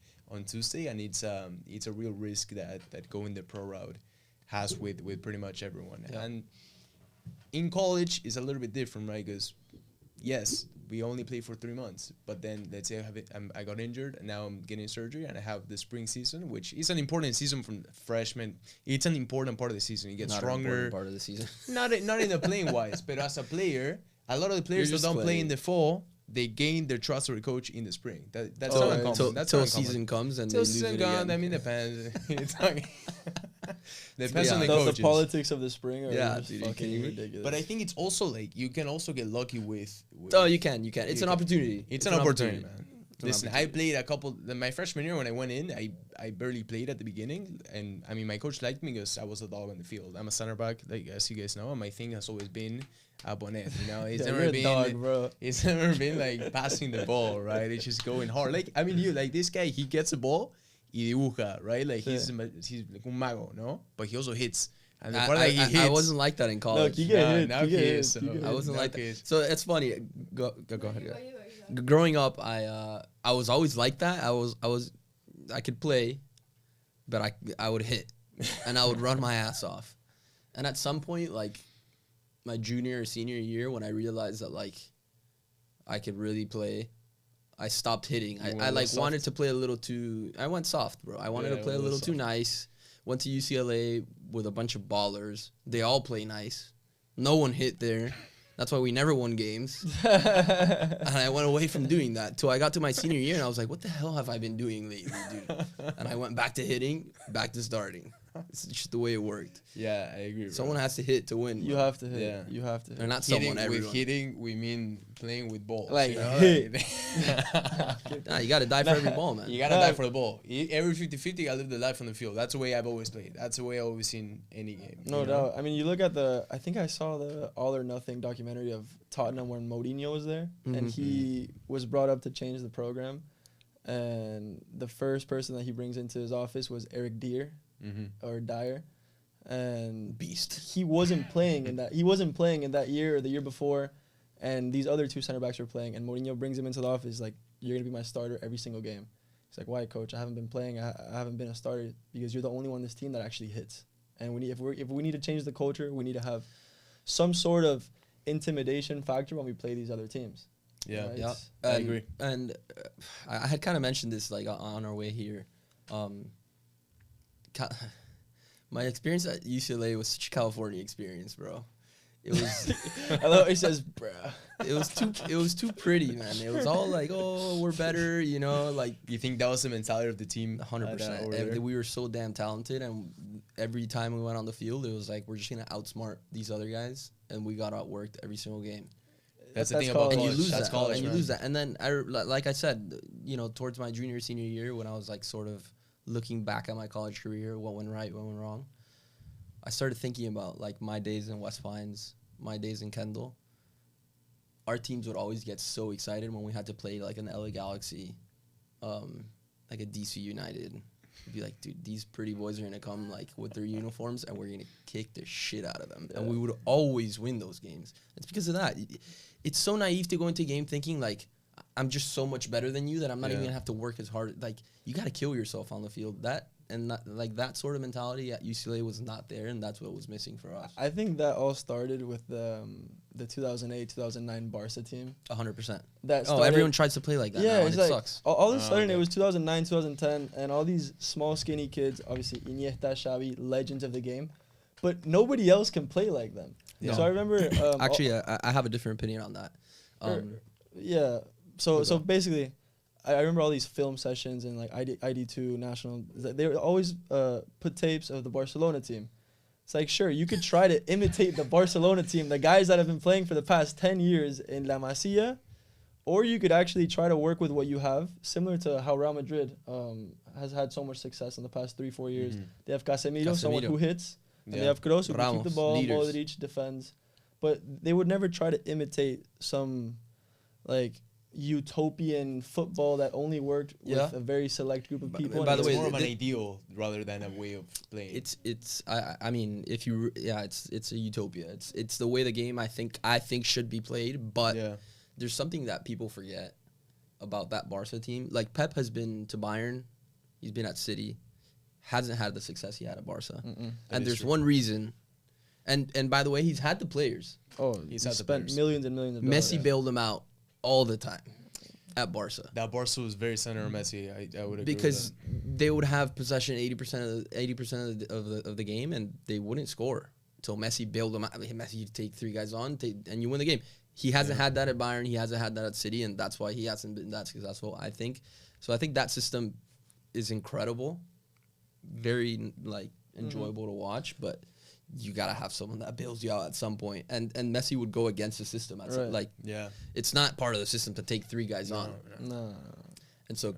Tuesday, and it's a real risk that going the pro route has with pretty much everyone. Yeah. And in college is a little bit different, right? Because yes, we only play for 3 months, but then let's say I got injured, and now I'm getting surgery, and I have the spring season, which is an important season from freshman. It's an important part of the season. You get stronger.
An important part of the season.
Not in the playing wise, but as a player, a lot of the players that don't play in the fall, they gain their trust of the coach in the spring. That's not uncommon.
Until season comes and they lose it again.
I mean, depends. Depends on the coaches.
The politics of the spring are
dude,
fucking ridiculous.
But I think it's also like you can also get lucky with
oh, you can. It's an opportunity.
It's an opportunity, man. Listen, I played my freshman year when I went in, I barely played at the beginning. And I mean, my coach liked me because I was a dog on the field. I'm a center back, like as you guys know. And my thing has always been a bonnet, you know. It's never been
dog, bro.
It's never been like passing the ball, right? It's just going hard. Like, I mean, this guy, he gets the ball, y dibuja, right? Like he's like un mago, no? But he also hits. And the part that he hits,
I wasn't like that in college.
Now
he is.
I wasn't like that. So it's funny. Go ahead. Growing up, I was always like that. I could play, but I would hit, and I would run my ass off. And at some point, like my junior or senior year, when I realized that like I could really play, I stopped hitting. I wanted to play a little too. I went soft, bro. I wanted to play a little too nice. Went to UCLA with a bunch of ballers. They all play nice. No one hit there. That's why we never won games. And I went away from doing that till I got to my senior year, and I was like, what the hell have I been doing lately, dude? And I went back to hitting, back to starting. It's just the way it worked.
Yeah, I agree.
Someone has to hit to win.
You have to hit. Yeah. You have to hit.
Or not
hitting,
someone, everyone.
With hitting, we mean playing with balls.
Like,
you know?
hit.
You got to die for every ball, man.
You got to die for the ball. Every 50-50, I live the life on the field. That's the way I've always played. That's the way I've always seen any game.
No doubt. I mean, you look at I think I saw the All or Nothing documentary of Tottenham when Mourinho was there, and he was brought up to change the program. And the first person that he brings into his office was Eric Dier, or Dyer, and
beast.
He wasn't playing in that. He wasn't playing in that year or the year before, and these other two center backs were playing. And Mourinho brings him into the office like, "You're gonna be my starter every single game." He's like, "Why, coach? I haven't been playing. I haven't been a starter because you're the only one on this team that actually hits. And if we need to change the culture, we need to have some sort of intimidation factor when we play these other teams."
Yeah,
right?
yeah, I agree.
And I had kind of mentioned this like on our way here. My experience at UCLA was such a California experience, bro. It was.
I love he says, "Bruh."
It was too pretty, man. It was all like, "Oh, we're better," you know. Like,
you think that was the mentality of the team?
100%. We were so damn talented, and every time we went on the field, it was like we're just gonna outsmart these other guys, and we got outworked every single game.
That's the thing about college.
And you lose
that's
that.
college,
and you
man.
lose that. And then, like I said, you know, towards my senior year, when I was like sort of looking back at my college career, what went right, what went wrong, I started thinking about like my days in West Pines, my days in Kendall. Our teams would always get so excited when we had to play like an LA Galaxy, like a DC United. It'd be like, dude, these pretty boys are gonna come like with their uniforms, and we're gonna kick the shit out of them, and we would always win those games. It's because of that. It's so naive to go into a game thinking like I'm just so much better than you that I'm not even gonna have to work as hard. Like, you gotta kill yourself on the field. That sort of mentality at UCLA was not there, and that's what was missing for us.
I think that all started with the 2008-2009 Barca team.
100%.
Everyone
tries to play like that.
Yeah,
now,
it's
and
like
it sucks.
All of a sudden it was 2009, 2010, and all these small, skinny kids, obviously Iniesta, Xavi, legends of the game, but nobody else can play like them. Yeah. So I remember.
Actually, I have a different opinion on that.
Yeah. So basically, I remember all these film sessions and like ID2 national. They would always put tapes of the Barcelona team. It's like, sure, you could try to imitate the Barcelona team, the guys that have been playing for the past 10 years in La Masia, or you could actually try to work with what you have, similar to how Real Madrid has had so much success in the past 3-4 years. They have Casemiro, someone who hits, and they have Kroos, who can keep the ball, Modric defends. But they would never try to imitate some, like, utopian football that only worked with a very select group of people.
By the way, it's more of an ideal rather than a way of playing.
I mean, if you it's a utopia. It's the way the game I think should be played. But there's something that people forget about that Barca team. Like, Pep has been to Bayern, he's been at City, hasn't had the success he had at Barca. And there's one reason. And by the way, he's had the players.
Oh, he's spent millions and millions of dollars.
Messi bailed him out all the time at Barca.
That Barca was very center of Messi. I would agree
because
with that.
They would have possession 80% of the game, and they wouldn't score until Messi bailed them out. I mean, Messi, you take 3 guys on, and you win the game. He hasn't had that at Bayern. He hasn't had that at City, and that's why he hasn't been that successful, I think. So I think that system is incredible, very enjoyable to watch, but you gotta have someone that bails you out at some point, and Messi would go against the system. It's not part of the system to take 3 guys on.
No.
And so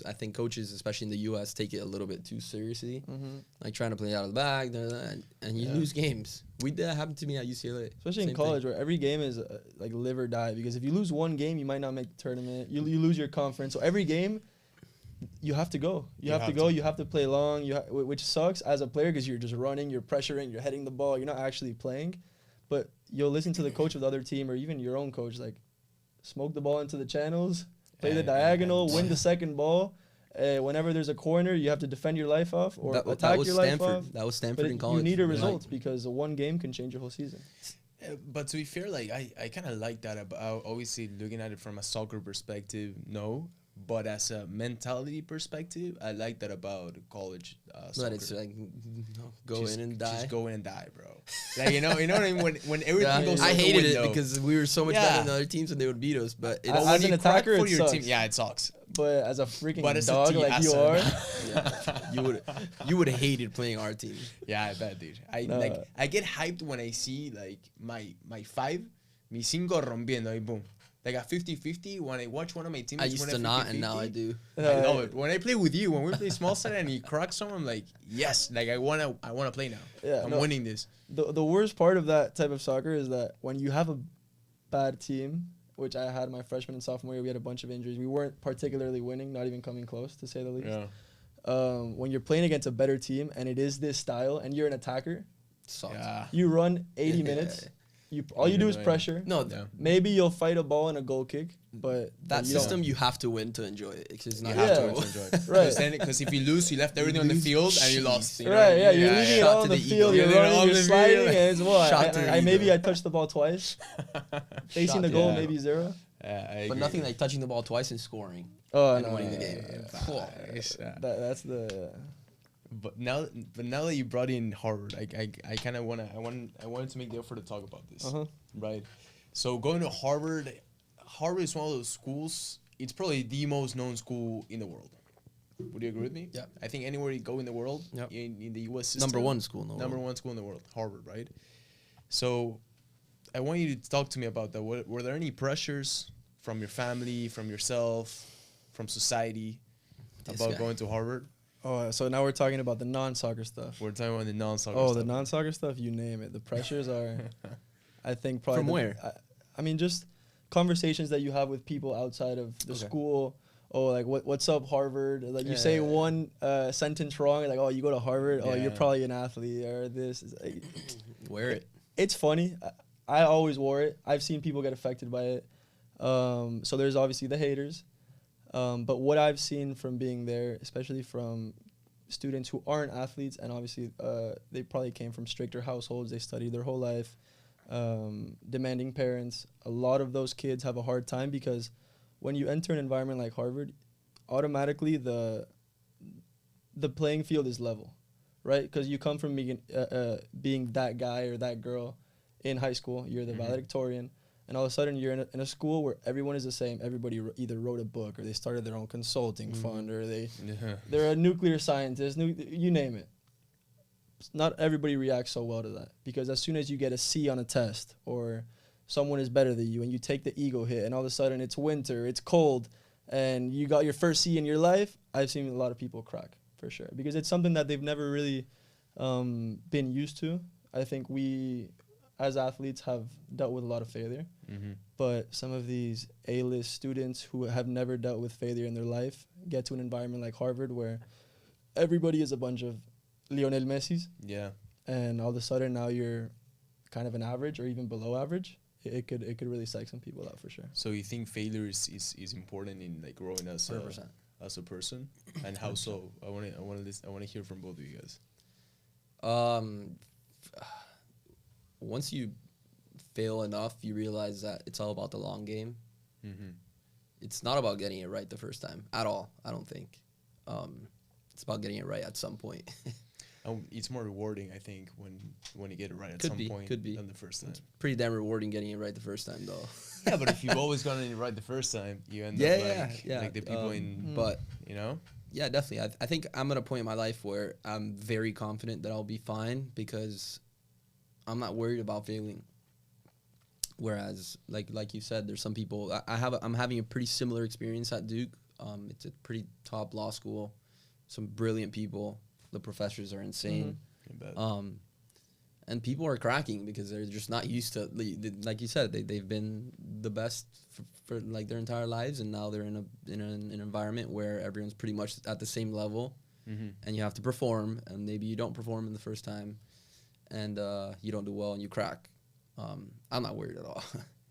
I think coaches, especially in the U.S., take it a little bit too seriously, like trying to play out of the bag, and you lose games. That happened to me at UCLA,
especially in college, where every game is like live or die. Because if you lose one game, you might not make the tournament. You lose your conference. So every game, you have to go. You have to go. You have to play long. Which sucks as a player because you're just running, you're pressuring, you're heading the ball. You're not actually playing, but you'll listen to the coach of the other team or even your own coach, like, smoke the ball into the channels, play the diagonal, win the second ball. Whenever there's a corner, you have to defend your life off or attack your life off.
That was Stanford in college.
You need a result because one game can change your whole season.
But to be fair, like I kind of like that about obviously looking at it from a soccer perspective. No. But as a mentality perspective, I like that about college soccer.
But it's like, go in and die.
Just go in and die, bro. Like, you know what I mean? When everything goes
I
out the
hated
window,
it because we were so much better than other teams and they would beat us. But
as an attacker, it sucks.
Team, it sucks.
But as a freaking
But as a
dog
team,
like
as
you
a-
are,
You would have hated playing our team.
Yeah, I bet, dude.
No.
I get hyped when I see like my five, mi cinco rompiendo, y boom. Like a 50-50, when I watch one of my teammates
I used
win
to
a
not, and now
50-50,
I do.
I love it. When I play with you, when we play small side and he cracks someone, I'm like, yes, like I wanna play now.
Yeah,
I'm
no.
winning this.
the worst part of that type of soccer is that when you have a bad team, which I had my freshman and sophomore year, we had a bunch of injuries. We weren't particularly winning, not even coming close, to say the least.
Yeah.
When you're playing against a better team and it is this style and you're an attacker,
Sucks.
Yeah.
you run 80 minutes. All you do is pressure.
No,
Yeah.
Maybe you'll fight a ball and a goal kick, but
that
you don't.
system you have to win to enjoy it. It's
You
not
have
Yeah.
to enjoy it.
Right.
Because if you lose, you left everything on the field and you lost. You know
Right,
what I
yeah,
mean?
you're leaving it
Shot
all
to
on the
the
field,
ego.
you're
You're
running,
on
you're
the
sliding,
field.
and it's what?
Shot to the
Maybe
ego.
I touched the ball twice. Facing the goal,
Yeah.
maybe 0.
I agree.
But nothing like touching the ball twice and scoring
Oh,
and
no,
winning the
no,
game.
no, no.
Nice.
That's the...
But now that you brought in Harvard, I kind of I wanted to make the effort to talk about this, right? So going to Harvard is one of those schools. It's probably the most known school in the world. Would you agree with me?
Yeah.
I think anywhere you go in the world,
Yep.
in the U.S. system,
Number one school in the world.
number one school in the world, Harvard, right? So I want you to talk to me about that. Were there any pressures from your family, from yourself, from society
This
about
guy.
going to Harvard?
Oh, so now we're talking about the non-soccer stuff.
We're talking about the non-soccer
Oh,
stuff.
the non-soccer stuff, you name it. The pressures are, I think, probably...
From where?
I mean, just conversations that you have with people outside of the
Okay.
school. Oh, like, what's up, Harvard? Like, you
Yeah,
say
yeah, yeah.
one sentence wrong, like, oh, you go to Harvard? Oh, you're
Yeah.
probably an athlete, or this. It's like,
Wear it.
it's funny. I always wore it. I've seen people get affected by it. So there's obviously the haters. But what I've seen from being there, especially from students who aren't athletes, and obviously they probably came from stricter households, they studied their whole life, demanding parents, a lot of those kids have a hard time because when you enter an environment like Harvard, automatically the playing field is level, right? Because you come from being that guy or that girl in high school, you're the valedictorian, and all of a sudden you're in a school where everyone is the same. Everybody either wrote a book or they started their own consulting fund or they're a nuclear scientist, you name it. Not everybody reacts so well to that because as soon as you get a C on a test or someone is better than you and you take the ego hit and all of a sudden it's winter, it's cold, and you got your first C in your life, I've seen a lot of people crack for sure because it's something that they've never really been used to. I think we as athletes have dealt with a lot of failure, but some of these A-list students who have never dealt with failure in their life get to an environment like Harvard where everybody is a bunch of Lionel Messi's.
Yeah.
And all of a sudden now you're kind of an average or even below average. It could really psych some people out for sure.
So you think failure is important in like growing as
100%.
As a person, and how so? I want to hear from both of you guys.
Once you fail enough, you realize that it's all about the long game. It's not about getting it right the first time at all. I don't think. It's about getting it right at some point.
It's more rewarding, I think, when you get it right at
Could
some
be,
point
could be.
than the first time.
It's pretty damn rewarding getting it right the first time, though.
Yeah, but if you've always gotten it right the first time, you end up like the people
But
you know.
yeah, definitely. I think I'm at a point in my life where I'm very confident that I'll be fine because I'm not worried about failing. Whereas, like you said, there's some people. I'm having a pretty similar experience at Duke. It's a pretty top law school, some brilliant people. The professors are insane. And people are cracking because they're just not used to, like you said, they've been the best for like their entire lives, and now they're in an environment where everyone's pretty much at the same level, and you have to perform, and maybe you don't perform in the first time, and you don't do well and you crack. I'm not worried at all.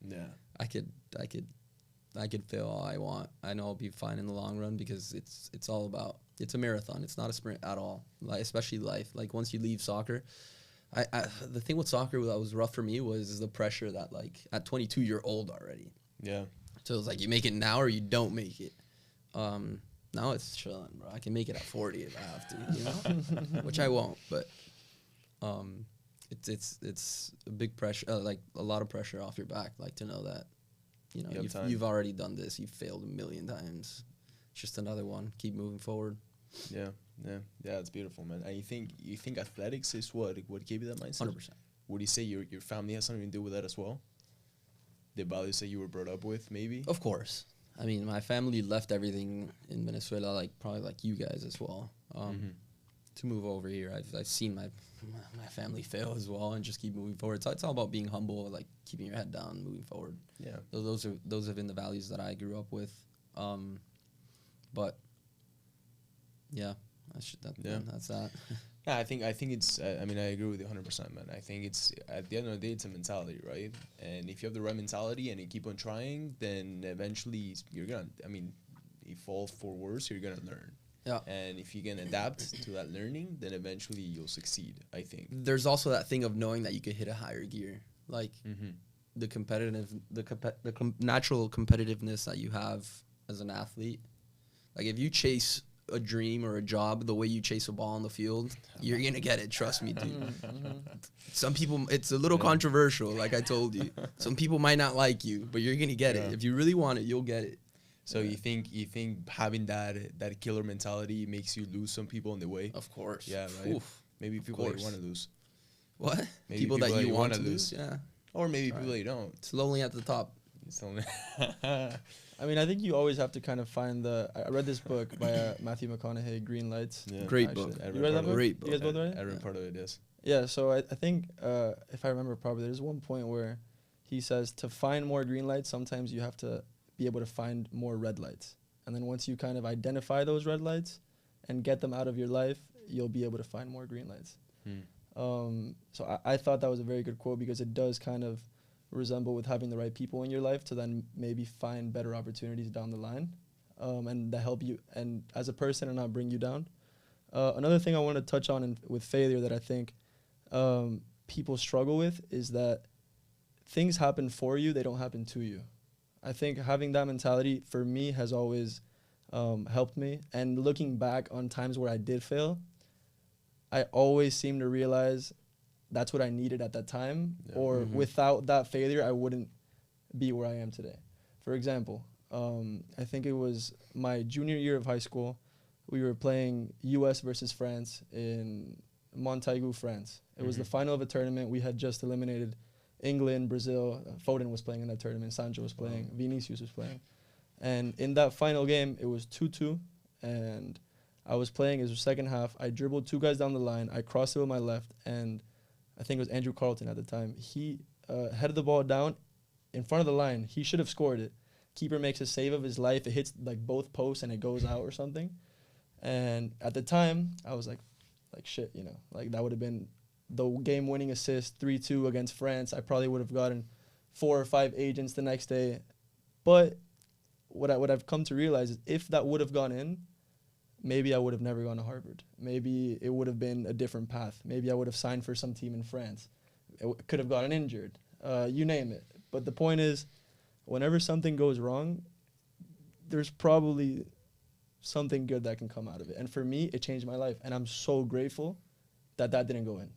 Yeah,
I could fail all I want. I know I'll be fine in the long run because it's all about, it's a marathon. It's not a sprint at all. Like, especially life. Like once you leave soccer, the thing with soccer that was rough for me was the pressure that like at 22 you're old already.
Yeah.
So it's like you make it now or you don't make it. Now it's chilling, bro. I can make it at 40 if I have to, you know, which I won't. But it's a big pressure, like a lot of pressure off your back, like to know that, you know, you've already done this. You've failed a million times. just another one. Keep moving forward.
Yeah, it's beautiful, man. And you think athletics is what gave you that mindset?
100%.
Would you say your family has something to do with that as well? The values that you were brought up with, maybe?
Of course. I mean, my family left everything in Venezuela, probably like you guys as well. To move over here, I've seen my family fail as well, and just keep moving forward. So it's all about being humble, like keeping your head down, moving forward.
Yeah,
those have been the values that I grew up with. But yeah, that's that.
Yeah, I think it's. I mean, I agree with you 100%, man. I think it's at the end of the day, it's a mentality, right? And if you have the right mentality and you keep on trying, then eventually you're gonna. I mean, if all for worse, you're gonna learn.
Yeah.
And if you can adapt to that learning, then eventually you'll succeed, I think.
There's also that thing of knowing that you could hit a higher gear. Like the natural competitiveness that you have as an athlete. Like if you chase a dream or a job the way you chase a ball on the field, you're going to get it. Trust me, dude. Some people, it's a little controversial, like I told you. Some people might not like you, but you're going to get it. If you really want it, you'll get it.
So you think having that killer mentality makes you lose some people in the way?
Of course.
Yeah, right. Oof. Maybe people that you want to lose.
What?
Maybe
people that you want to lose? Yeah.
Or maybe people that you don't.
It's lonely at the top.
It's lonely.
I mean, I think you always have to kind of find I read this book by Matthew McConaughey, Green Lights.
Yeah.
Great book.
You read that book?
Great book.
You guys both read it?
I read part of it, yes.
Yeah, so I think, if I remember properly, there's one point where he says to find more green lights, sometimes you have to be able to find more red lights. And then once you kind of identify those red lights and get them out of your life, you'll be able to find more green lights. So I thought that was a very good quote because it does kind of resemble with having the right people in your life to then maybe find better opportunities down the line and that help you and as a person and not bring you down. Another thing I want to touch on with failure that I think people struggle with is that things happen for you, they don't happen to you. I think having that mentality for me has always helped me. And looking back on times where I did fail, I always seem to realize that's what I needed at that time. Yeah. Or without that failure, I wouldn't be where I am today. For example, I think it was my junior year of high school. We were playing US versus France in Montaigu, France. It was the final of a tournament. We had just eliminated England, Brazil. Foden was playing in that tournament. Sancho was playing. Vinicius was playing. And in that final game, it was 2-2. And I was playing. It was the second half. I dribbled two guys down the line. I crossed it with my left. And I think it was Andrew Carlton at the time. He headed the ball down in front of the line. He should have scored it. Keeper makes a save of his life. It hits like both posts and it goes out or something. And at the time, I was like shit, you know. Like that would have been the game-winning assist, 3-2 against France. I probably would have gotten 4 or 5 agents the next day. But what I've come to realize is if that would have gone in, maybe I would have never gone to Harvard. Maybe it would have been a different path. Maybe I would have signed for some team in France. Could have gotten injured. You name it. But the point is, whenever something goes wrong, there's probably something good that can come out of it. And for me, it changed my life. And I'm so grateful that didn't go in.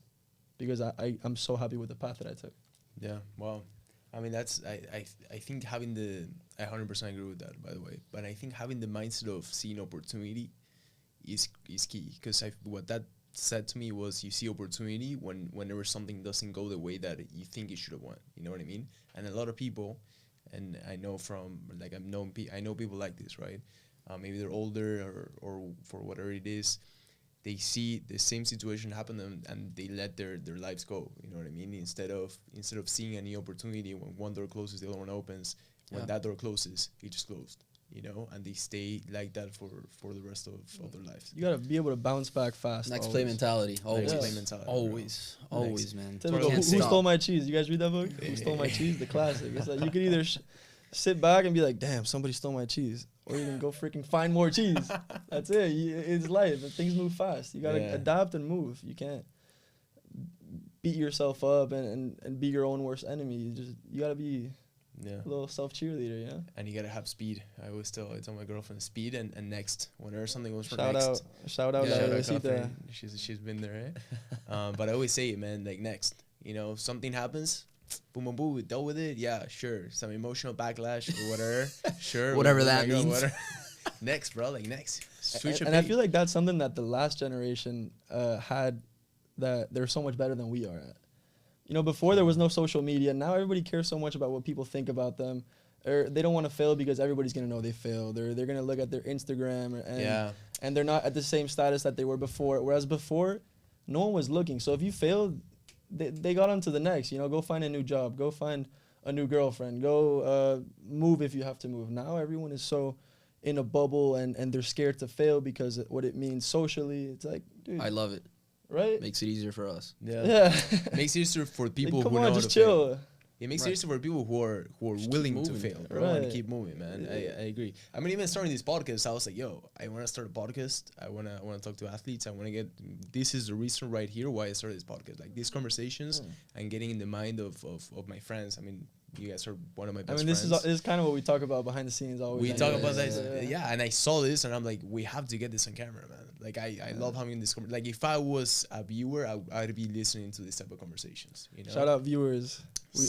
Because I'm so happy with the path that I took.
Yeah, wow. I mean, that's I think having I 100% agree with that, by the way. But I think having the mindset of seeing opportunity is key. Because what that said to me was you see opportunity whenever something doesn't go the way that you think it should have went. You know what I mean? And a lot of people, and I know I know people like this, right? Maybe they're older or for whatever it is. They see the same situation happen and they let their lives go. You know what I mean? Instead of seeing a new opportunity, when one door closes, the other one opens. When that door closes, it just closed. You know, and they stay like that for the rest of their lives.
You gotta be able to bounce back fast.
Next play mentality. Always.
Next play mentality.
Always, man.
Who stole my cheese? You guys read that book? Who stole my cheese? The classic. It's like you could either sit back and be like, damn, somebody stole my cheese. Or you can go freaking find more cheese. That's it. It's life. And things move fast. You got to adapt and move. You can't beat yourself up and be your own worst enemy. You got to be a little self-cheerleader, you know? And
you got to have speed. I tell my girlfriend speed and next. Whenever something goes for
Shout
next.
Shout out.
She's been there, eh? But I always say it, man, like next. You know, something happens. Boom, boom, boom, we dealt with it. Yeah, sure. Some emotional backlash or whatever. Sure.
Whatever that means.
Next, bro. Like next. Switch
and I feel like that's something that the last generation had, that they're so much better than we are at. You know, before there was no social media. Now everybody cares so much about what people think about them. Or they don't want to fail because everybody's gonna know they failed. Or they're gonna look at their Instagram and they're not at the same status that they were before. Whereas before, no one was looking. So if you failed, they got on to the next. You know, go find a new job. Go find a new girlfriend. Go move if you have to move. Now everyone is so in a bubble and they're scared to fail because what it means socially. It's like, dude.
I love it.
Right?
Makes it easier for us.
Yeah. Makes it easier for people
like,
who know
just
to
chill.
Fail. It makes it easier for people who are willing to fail, bro, and keep moving, man. I agree. I mean, even starting this podcast, I was like, yo, I want to start a podcast. I want to talk to athletes. I want to get. This is the reason right here why I started this podcast. Like these conversations and getting in the mind of my friends. I mean, you guys are one of my best friends.
This is kind of what we talk about behind the scenes always.
We talk about that, and I saw this, and I'm like, we have to get this on camera, man. Like, I love having this conversation. Like, if I was a viewer, I'd be listening to this type of conversations, you know?
Shout out viewers.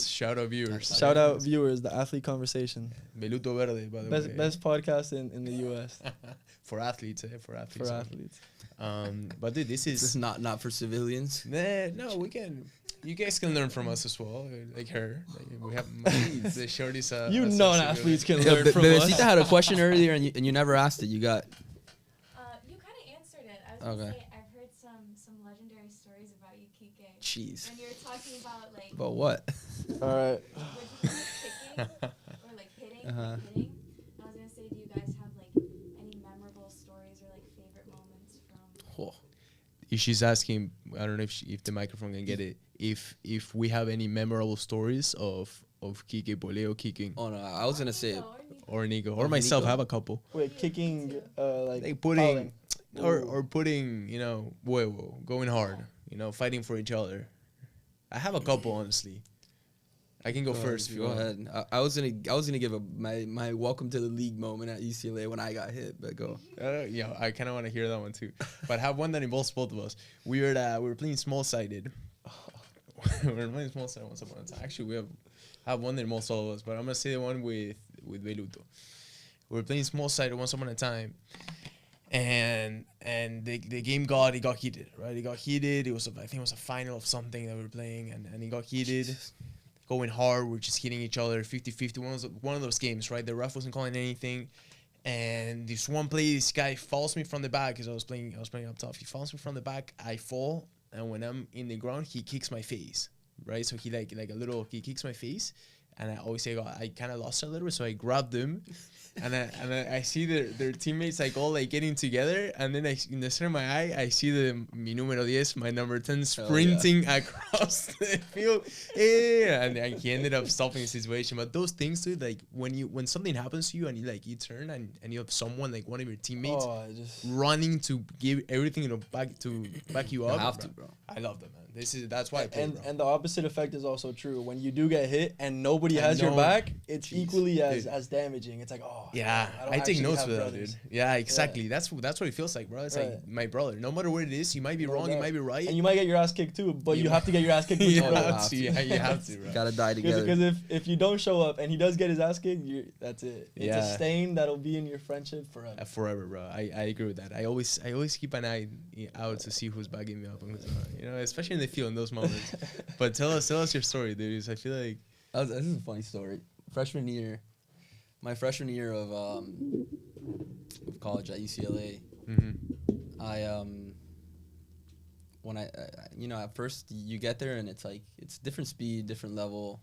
Shout out viewers.
Shout out viewers, the Athlete Conversation.
Veluto Verde, by the way.
Best podcast in the U.S.
For athletes, For athletes.
For athletes.
But dude, this is
not for civilians.
No, we can. You guys can learn from us as well, like her. Like we have the shorties.
Non-athletes can learn from us.
Bebecita had a question earlier, and you never asked it. You got.
You kind of answered it. I was gonna say I've heard some legendary stories about you, Kike.
Jeez.
When you were talking about like.
About what?
All right.
Kicking or like hitting. Like hitting. I was gonna say, do you guys have like any memorable stories or like favorite moments from?
Oh.
She's asking. I don't know if the microphone can get it. If we have any memorable stories of Kike Poleo kicking.
Oh no, I was gonna say it.
Or Nico or myself.
Nico.
I have a couple.
Wait, kicking like
putting or putting, you know, huevo, going hard, you know, fighting for each other. I have a couple, honestly. I can go first.
Go ahead. I was gonna give my welcome to the league moment at UCLA when I got hit, but go.
Yeah, I kind of want to hear that one too. But I have one that involves both of us. We were playing small-sided. We were playing small-sided once upon a time. Actually, we have one that involves all of us, but I'm gonna say the one with Veluto. We were playing small-sided once upon a time, and the game got heated, right? It got heated. I think it was a final of something that we were playing, and it got heated. Going hard, we're just hitting each other 50-50. One of those games, right? The ref wasn't calling anything, and this one play, this guy falls me from the back because I was playing up top. He falls me from the back. I fall, and when I'm in the ground, he kicks my face, right? So he he kicks my face, and I always say I kind of lost a little bit, so I grabbed him, and I see their teammates like all like getting together, and then in the center of my eye I see mi número 10, my number 10, sprinting across the field, and he ended up stopping the situation. But those things, dude, like when something happens to you and you turn and you have someone like one of your teammates running to give everything back you up.
You have to, bro.
I love that, man. That's why I play, bro.
And the opposite effect is also true. When you do get hit and nobody has your back, it's equally as damaging. It's like,
yeah, I take notes for that, dude. Yeah, exactly. Yeah. That's what it feels like, bro. It's like my brother. No matter what it is, you might be wrong, you might be right,
and you might get your ass kicked too. But you have to get your ass kicked with your brother.
You have to, bro.
Gotta die together.
Because if you don't show up and he does get his ass kicked, that's it. It's a stain that'll be in your friendship forever.
Forever, bro. I agree with that. I always keep an eye out to see who's backing me up and who's not. You know, especially in the field in those moments. But tell us your story, dude. I feel like
this is a funny story. My freshman year of college at UCLA, at first you get there and it's like it's different speed, different level.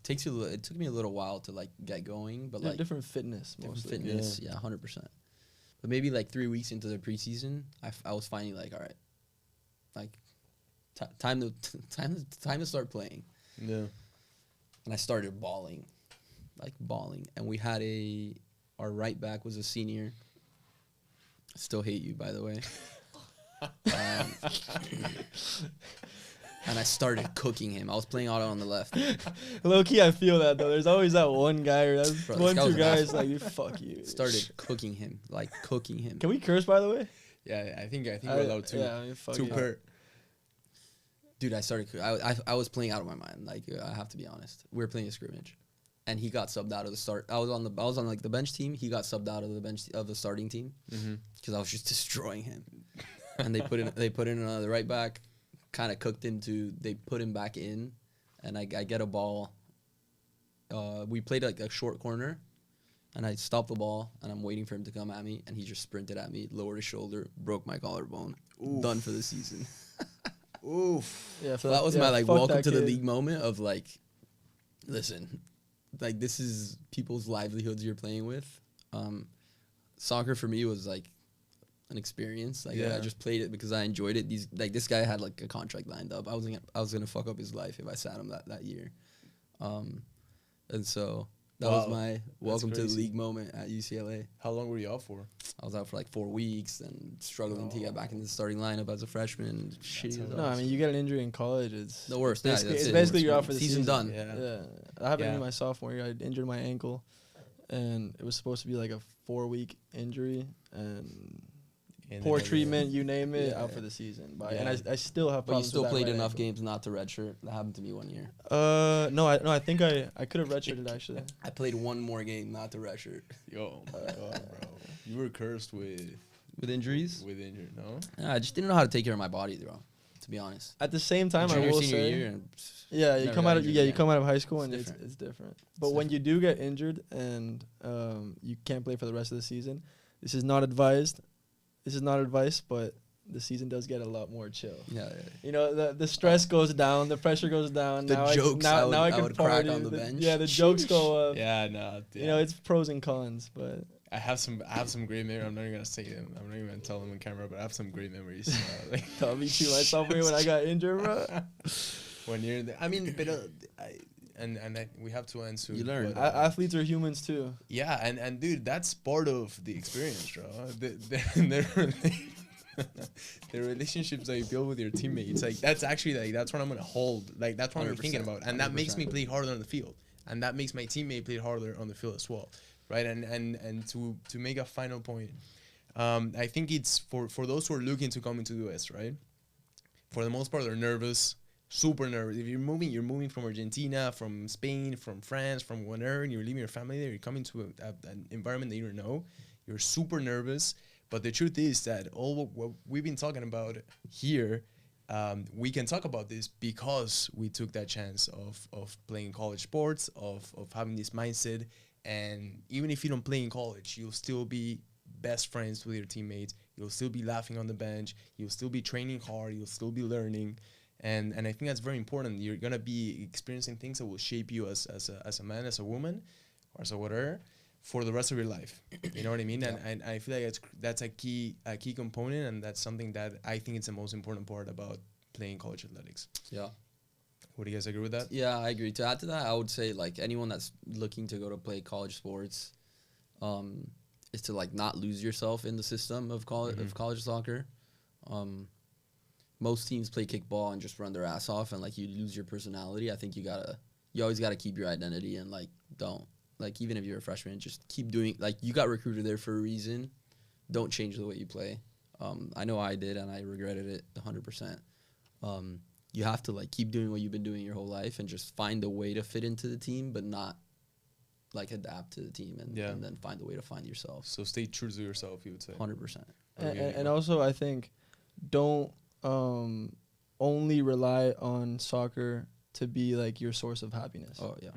It took me a little while to like get going, but like
different fitness, mostly.
100%. But maybe like 3 weeks into the preseason, I was finally like, all right, like time to start playing.
Yeah.
And I started bawling. And we had our right back was a senior. I still hate you, by the way. And I started cooking him. I was playing auto on the left.
Low key, I feel that though. There's always that one guy or two guys like, fuck you.
Started cooking him.
Can we curse, by the way?
Yeah, I think we're allowed to.
Yeah,
two per.
Dude, I was playing out of my mind. Like, I have to be honest. We were playing a scrimmage. and he got subbed out of the start. I was on like the bench team. He got subbed out of the bench of the starting team because I was just destroying him. And they put in the right back, kind of cooked him to. They put him back in, and I get a ball. We played like a short corner, and I stopped the ball, and I'm waiting for him to come at me, and he just sprinted at me, lowered his shoulder, broke my collarbone. Oof. Done for the season.
Oof.
Yeah, so that was my like welcome to the league moment of like, listen, like this is people's livelihoods you're playing with. Soccer for me was like an experience. Like I just played it because I enjoyed it. This guy had like a contract lined up. I was gonna fuck up his life if I sat him that year. And so that was my welcome to the league moment at UCLA.
How long were you out for?
I was out for like 4 weeks and struggling to get back into the starting lineup as a freshman.
No, I mean, you get an injury in college, it's
the worst.
It's basically you're out for the season.
Done.
Yeah. I happened in my sophomore year. I injured my ankle, and it was supposed to be like a 4-week injury, and poor treatment, you name it, out for the season. And I still have problems.
But you still played enough games not to redshirt. That happened to me one year.
No, I think I could have redshirted actually.
I played one more game not to redshirt.
Yo, my God, bro. You were cursed with
injuries?
With injury, no?
Yeah, I just didn't know how to take care of my body, bro. To be honest.
At the same time, I will say, you come out of high school and it's different. But when you do get injured and you can't play for the rest of the season, this is not advised. This is not advice, but the season does get a lot more chill.
Yeah.
You know, the stress goes down, the pressure goes down.
The jokes
now I can
would
party.
crack on the bench.
Yeah, the jokes go up.
Yeah, no. Yeah.
You know, it's pros and cons, but
I have some great memories. I'm not even gonna say them. I'm not even gonna tell them on camera, but I have some great memories.
Me too. My sophomore year when I got injured, bro.
When you're there, I mean, but we have to answer.
You learn.
Athletes are humans too.
Yeah, and dude, that's part of the experience, bro. The relationships that you build with your teammates, like that's what I'm gonna hold. Like that's what I'm thinking about, and that makes me play harder on the field, and that makes my teammate play harder on the field as well, right? And to make a final point, I think it's for those who are looking to come into the US, right? For the most part, they're nervous. Super nervous. If you're moving from Argentina, from Spain, from France, from wherever, and you're leaving your family there, you're coming to an environment that you don't know. You're super nervous. But the truth is that all what we've been talking about here, we can talk about this because we took that chance of playing college sports, of having this mindset. And even if you don't play in college, you'll still be best friends with your teammates. You'll still be laughing on the bench. You'll still be training hard. You'll still be learning. And I think that's very important. You're gonna be experiencing things that will shape you as a man, as a woman, or as a whatever, for the rest of your life. You know what I mean? Yeah. And I feel like that's a key component, and that's something that I think is the most important part about playing college athletics.
Yeah.
Would you guys agree with that?
Yeah, I agree. To add to that, I would say like anyone that's looking to go to play college sports, is to like not lose yourself in the system of college soccer. Most teams play kickball and just run their ass off, and like you lose your personality. I think you always gotta keep your identity, and like don't, like even if you're a freshman, just keep doing, like you got recruited there for a reason. Don't change the way you play. I know I did, and I regretted it 100%. You have to like keep doing what you've been doing your whole life, and just find a way to fit into the team, but not like adapt to the team, and then find a way to find yourself.
So stay true to yourself, you would say.
100%.
And also, I think don't only rely on soccer to be like your source of happiness.
Oh yeah.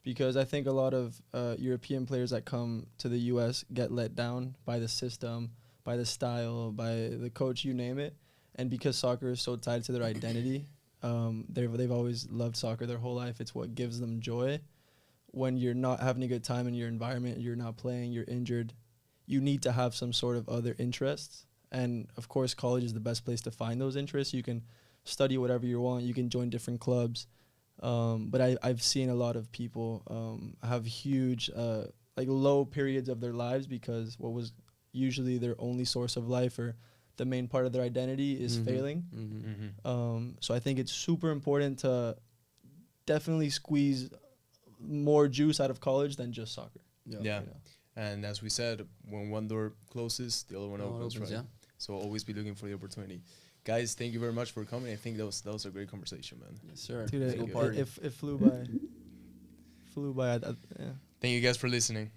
Because I think a lot of European players that come to the US get let down by the system, by the style, by the coach, you name it. And because soccer is so tied to their identity, they've always loved soccer their whole life. It's what gives them joy. When you're not having a good time in your environment, you're not playing, you're injured, you need to have some sort of other interests. And of course, college is the best place to find those interests. You can study whatever you want. You can join different clubs. But I've seen a lot of people have huge, like low periods of their lives because what was usually their only source of life or the main part of their identity is failing. So I think it's super important to definitely squeeze more juice out of college than just soccer.
Yeah. You know? And as we said, when one door closes, the other one opens, right? Yeah. So always be looking for the opportunity. Guys, thank you very much for coming. I think that was a great conversation, man.
Yes, sir.
Dude, it flew by. flew by. Yeah.
Thank you guys for listening.